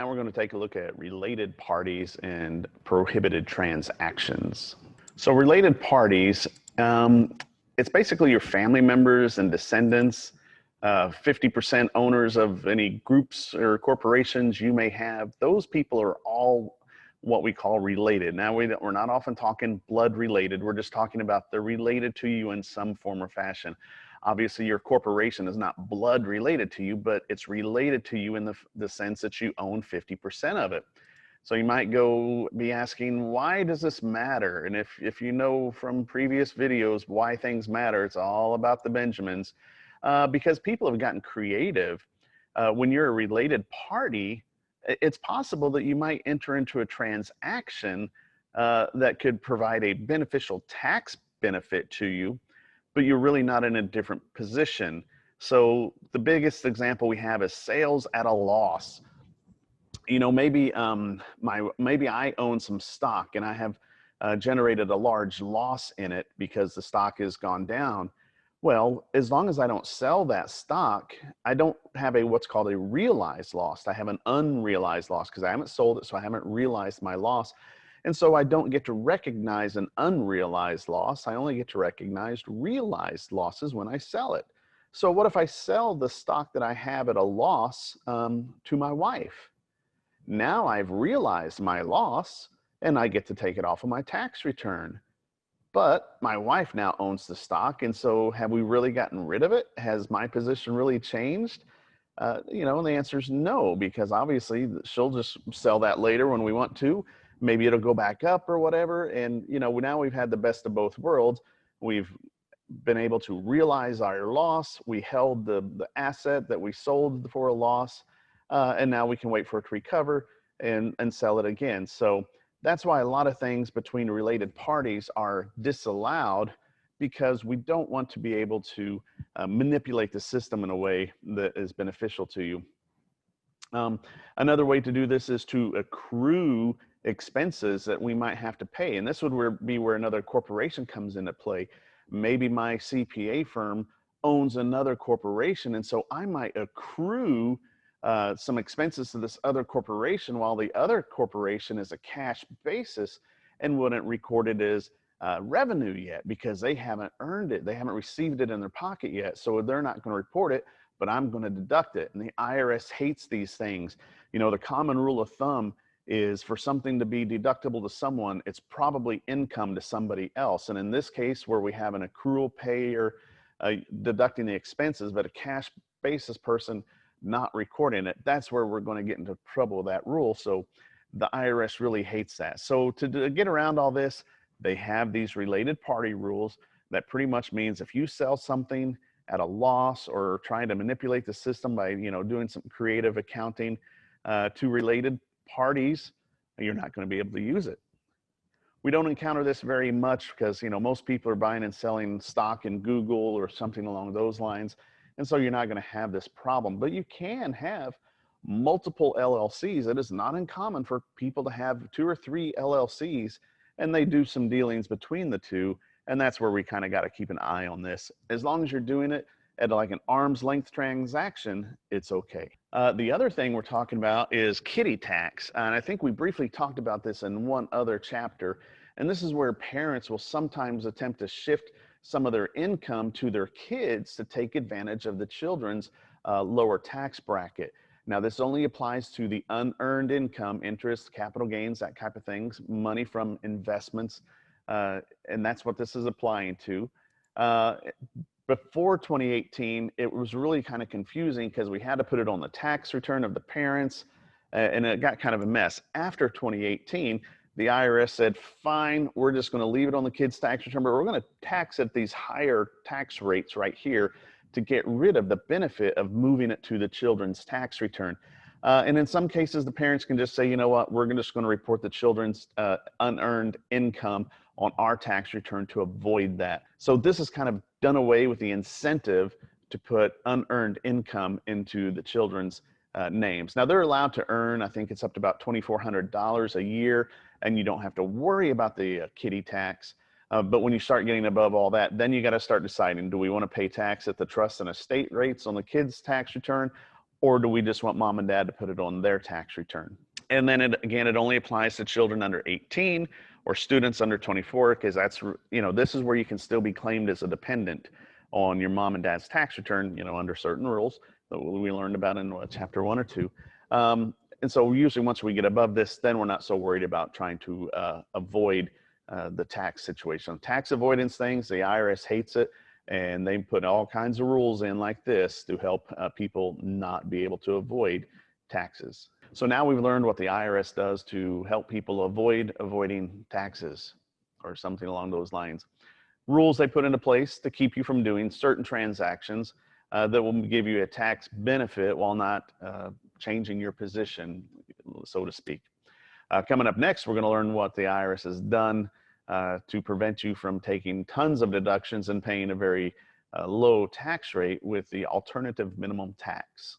Now we're going to take a look at related parties and prohibited transactions. So related parties, it's basically your family members and descendants, 50% owners of any groups or corporations you may have. Those people are all what we call related. Now we're not often talking blood related. We're just talking about they're related to you in some form or fashion. Obviously, your corporation is not blood related to you, but it's related to you in the sense that you own 50% of it. So you might be asking, why does this matter? And if you know from previous videos why things matter, it's all about the Benjamins. Because people have gotten creative. When you're a related party, it's possible that you might enter into a transaction that could provide a beneficial tax benefit to you, but you're really not in a different position. So the biggest example we have is sales at a loss. You know, maybe I own some stock and I have generated a large loss in it because the stock has gone down. Well, as long as I don't sell that stock, I don't have what's called a realized loss. I have an unrealized loss because I haven't sold it, so I haven't realized my loss. And so I don't get to recognize an unrealized loss. I only get to recognize realized losses when I sell it. So what if I sell the stock that I have at a loss to my wife? Now I've realized my loss and I get to take it off of my tax return. But my wife now owns the stock, and so have we really gotten rid of it? Has my position really changed? You know, and the answer is no, because obviously she'll just sell that later when we want to. Maybe it'll go back up or whatever. And, you know, now we've had the best of both worlds. We've been able to realize our loss. We held the asset that we sold for a loss, and now we can wait for it to recover and sell it again. So that's why a lot of things between related parties are disallowed, because we don't want to be able to manipulate the system in a way that is beneficial to you. Another way to do this is to accrue expenses that we might have to pay. And this would be where another corporation comes into play. Maybe my CPA firm owns another corporation, and so I might accrue some expenses to this other corporation while the other corporation is a cash basis and wouldn't record it as revenue yet because they haven't earned it. They haven't received it in their pocket yet. So they're not going to report it, but I'm going to deduct it. And the IRS hates these things. You know, the common rule of thumb is for something to be deductible to someone, it's probably income to somebody else. And in this case, where we have an accrual payer deducting the expenses, but a cash basis person not recording it, that's where we're going to get into trouble with that rule. So the IRS really hates that. So to get around all this, they have these related party rules that pretty much means if you sell something at a loss or trying to manipulate the system by, you know, doing some creative accounting to related parties, you're not going to be able to use it. We don't encounter this very much because, you know, most people are buying and selling stock in Google or something along those lines. And so you're not going to have this problem, but you can have multiple LLCs. It is not uncommon for people to have 2 or 3 LLCs, and they do some dealings between the two. And that's where we kind of got to keep an eye on this. As long as you're doing it at like an arm's length transaction, it's okay. The other thing we're talking about is kiddie tax. And I think we briefly talked about this in one other chapter. And this is where parents will sometimes attempt to shift some of their income to their kids to take advantage of the children's lower tax bracket. Now, this only applies to the unearned income, interest, capital gains, that type of things, money from investments, and that's what this is applying to. Before 2018, it was really kind of confusing because we had to put it on the tax return of the parents, and it got kind of a mess. After 2018, the IRS said, fine, we're just going to leave it on the kids' tax return, but we're going to tax at these higher tax rates right here to get rid of the benefit of moving it to the children's tax return. And in some cases, the parents can just say, you know what, we're just going to report the children's unearned income on our tax return to avoid that. So this has kind of done away with the incentive to put unearned income into the children's names. Now, they're allowed to earn, I think it's up to about $2,400 a year, and you don't have to worry about the kiddie tax. But when you start getting above all that, then you got to start deciding, do we want to pay tax at the trust and estate rates on the kids' tax return, Or do we just want mom and dad to put it on their tax return? And then it only applies to children under 18 or students under 24, because that's, this is where you can still be claimed as a dependent on your mom and dad's tax return, under certain rules that we learned about in chapter 1 or 2. And so usually once we get above this, then we're not so worried about trying to avoid the tax situation. Tax avoidance things, the IRS hates it, and they put all kinds of rules in like this to help people not be able to avoid taxes. So now we've learned what the IRS does to help people avoiding taxes or something along those lines. Rules they put into place to keep you from doing certain transactions that will give you a tax benefit while not changing your position, so to speak. Coming up next, we're going to learn what the IRS has done to prevent you from taking tons of deductions and paying a very low tax rate with the alternative minimum tax.